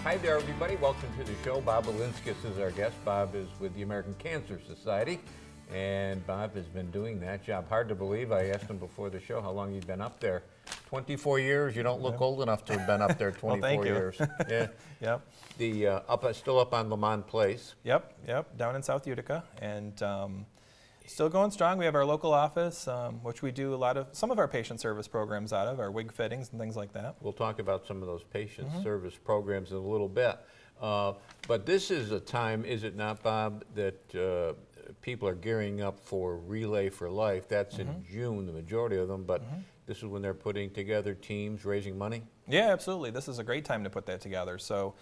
Hi there, everybody. Welcome to the show. Bob Elinskas is our guest. Bob is with the American Cancer Society, and Bob has been doing that job. Hard to believe. I asked him before the show how long you've been up there. 24 years. You don't look old enough to have been up there 24 well, thank years. you. Yeah. Yep. The still up on Lamont Place. Yep. Down in South Utica, and still going strong. We have our local office, which we do some of our patient service programs out of, our wig fittings and things like that. We'll talk about some of those patient service programs in a little bit. But this is a time, is it not, Bob, that people are gearing up for Relay for Life. That's in June, the majority of them, but this is when they're putting together teams, raising money? Yeah, absolutely. This is a great time to put that together. So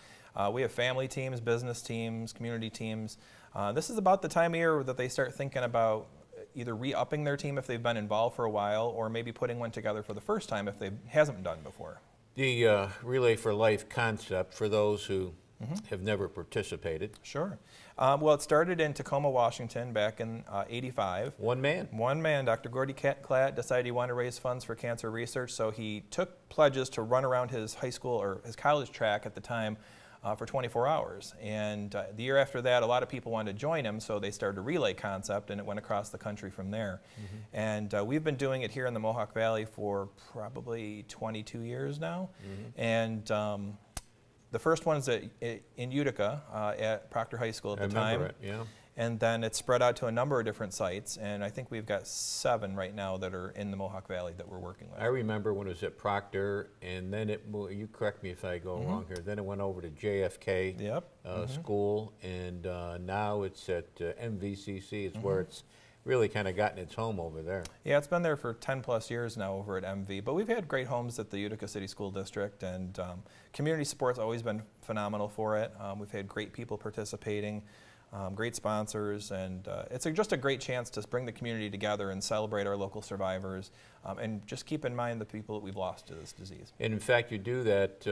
we have family teams, business teams, community teams. This is about the time of year that they start thinking about either re-upping their team if they've been involved for a while, or maybe putting one together for the first time if they hasn't been done before. The Relay for Life concept, for those who have never participated. Sure. Well, it started in Tacoma, Washington back in '85. One man, Dr. Gordy Klatt, decided he wanted to raise funds for cancer research, so he took pledges to run around his high school or his college track at the time for 24 hours. And the year after that, a lot of people wanted to join him, so they started a relay concept, and it went across the country from there. And we've been doing it here in the Mohawk Valley for probably 22 years now. And the first one is in Utica at Proctor High School at the time. I remember it, yeah. And then it's spread out to a number of different sites, and I think we've got 7 right now that are in the Mohawk Valley that we're working with. I remember when it was at Proctor, and then it moved, you correct me if I go wrong here, then it went over to JFK School, and now it's at MVCC. It's where it's really kind of gotten its home over there. Yeah, it's been there for 10 plus years now over at MV, but we've had great homes at the Utica City School District, and community support's always been phenomenal for it. We've had great people participating. Great sponsors, and it's just a great chance to bring the community together and celebrate our local survivors, and just keep in mind the people that we've lost to this disease. And in fact, you do that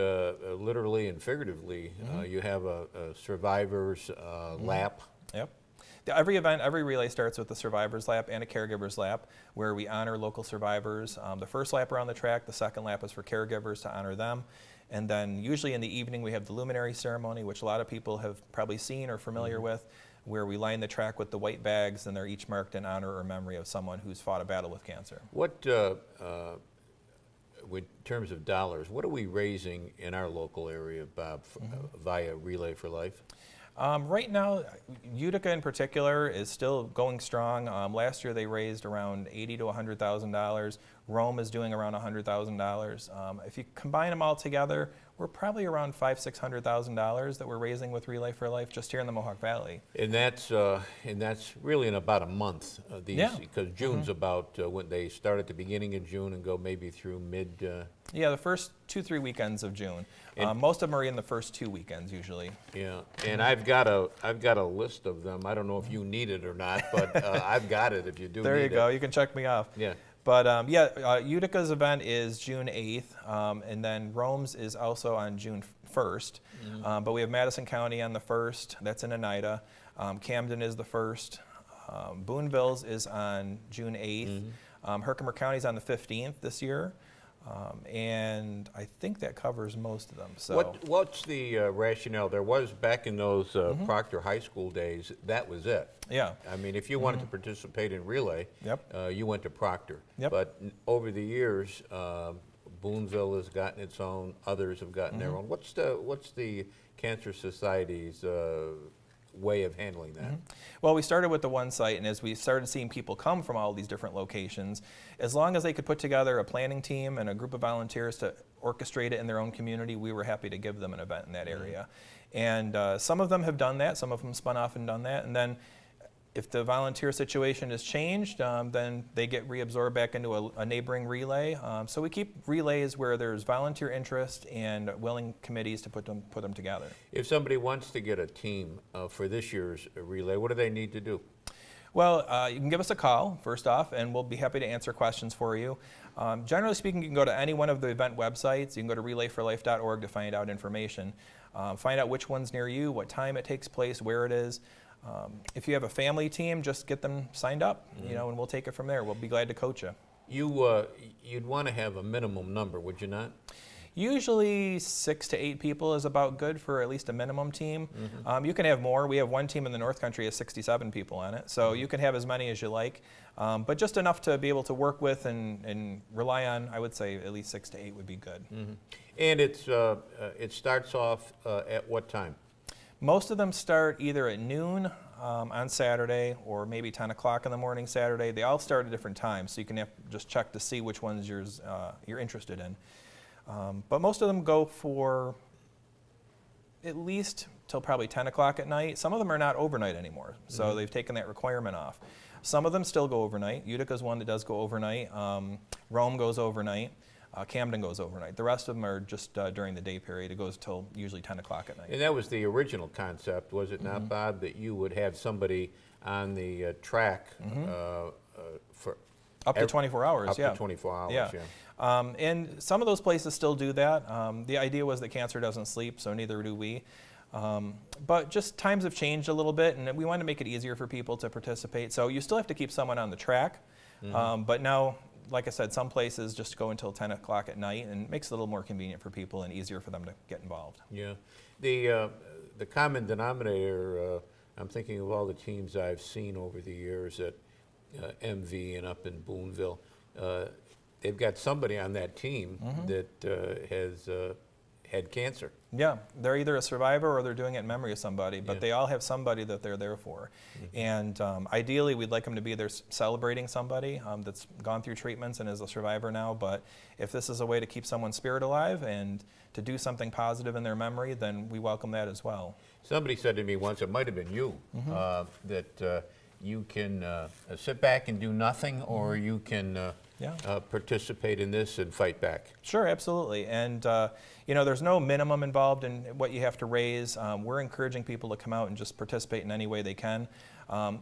literally and figuratively. You have a survivors lap. Yep. Every event, every relay starts with a survivor's lap and a caregiver's lap, where we honor local survivors. The first lap around the track, the second lap is for caregivers to honor them. And then usually in the evening we have the luminary ceremony, which a lot of people have probably seen or familiar with, where we line the track with the white bags, and they're each marked in honor or memory of someone who's fought a battle with cancer. What, in terms of dollars, what are we raising in our local area, Bob, via Relay for Life? Right now, Utica in particular is still going strong. Last year they raised around $80,000 to $100,000. Rome is doing around $100,000. If you combine them all together, we're probably around $500,000 to $600,000 that we're raising with Relay for Life just here in the Mohawk Valley. And that's really in about a month. Because June's about when they start at the beginning of June and go maybe through mid. Yeah, the first 2-3 weekends of June. Most of them are in the first 2 weekends usually. Yeah, and I've got a list of them. I don't know if you need it or not, but I've got it if you do. There you go. You can check me off. Yeah. But Utica's event is June 8th, and then Rome's is also on June 1st. But we have Madison County on the 1st. That's in Oneida. Camden is the 1st. Boonville's is on June 8th. Herkimer County's on the 15th this year. And I think that covers most of them. So what's the rationale? There was, back in those Proctor High School days, that was it. Yeah. I mean, if you wanted to participate in Relay, you went to Proctor. But over the years, Boonville has gotten its own, others have gotten their own. What's the Cancer Society's way of handling that? Well, we started with the one site, and as we started seeing people come from all these different locations, as long as they could put together a planning team and a group of volunteers to orchestrate it in their own community, we were happy to give them an event in that area. And some of them have done that, some of them spun off and done that, and then if the volunteer situation has changed, then they get reabsorbed back into a neighboring relay. So we keep relays where there's volunteer interest and willing committees to put them together. If somebody wants to get a team for this year's relay, what do they need to do? Well, you can give us a call, first off, and we'll be happy to answer questions for you. Generally speaking, you can go to any one of the event websites. You can go to relayforlife.org to find out information. Find out which one's near you, what time it takes place, where it is. If you have a family team, just get them signed up, and we'll take it from there. We'll be glad to coach you. You'd want to have a minimum number, would you not? Usually 6 to 8 people is about good for at least a minimum team. You can have more. We have one team in the North Country has 67 people on it, so you can have as many as you like, but just enough to be able to work with and rely on. I would say at least 6 to 8 would be good. And it starts off at what time? Most of them start either at noon on Saturday or maybe 10 o'clock in the morning Saturday. They all start at different times, so you can just check to see which ones you're interested in. But most of them go for at least till probably 10 o'clock at night. Some of them are not overnight anymore, so they've taken that requirement off. Some of them still go overnight. Utica is one that does go overnight. Rome goes overnight. Camden goes overnight. The rest of them are just during the day period. It goes till usually 10 o'clock at night. And that was the original concept, was it not, Bob, that you would have somebody on the track for up to 24 hours, up yeah. to 24 hours, yeah. And some of those places still do that. The idea was that cancer doesn't sleep, so neither do we. But just times have changed a little bit, and we want to make it easier for people to participate. So you still have to keep someone on the track, but now, like I said, some places just go until 10 o'clock at night, and it makes it a little more convenient for people and easier for them to get involved. Yeah. The common denominator, I'm thinking of all the teams I've seen over the years at MV and up in Boonville, they've got somebody on that team that has had cancer. Yeah, they're either a survivor or they're doing it in memory of somebody, but they all have somebody that they're there for. And ideally, we'd like them to be there celebrating somebody that's gone through treatments and is a survivor now. But if this is a way to keep someone's spirit alive and to do something positive in their memory, then we welcome that as well. Somebody said to me once, it might have been you, that you can sit back and do nothing, or you can participate in this and fight back. Sure, absolutely. And you know, there's no minimum involved in what you have to raise. We're encouraging people to come out and just participate in any way they can.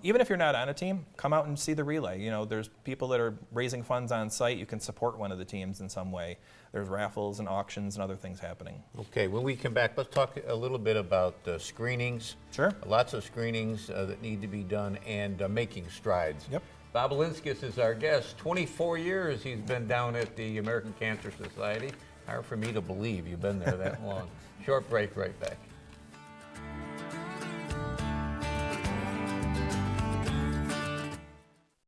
Even if you're not on a team, come out and see the relay. You know, there's people that are raising funds on site. You can support one of the teams in some way. There's raffles and auctions and other things happening. Okay, when we come back, let's talk a little bit about screenings. Sure. Lots of screenings that need to be done, and making strides. Yep. Bob Elinskas is our guest. 24 years he's been down at the American Cancer Society. Hard for me to believe you've been there that long. Short break, right back.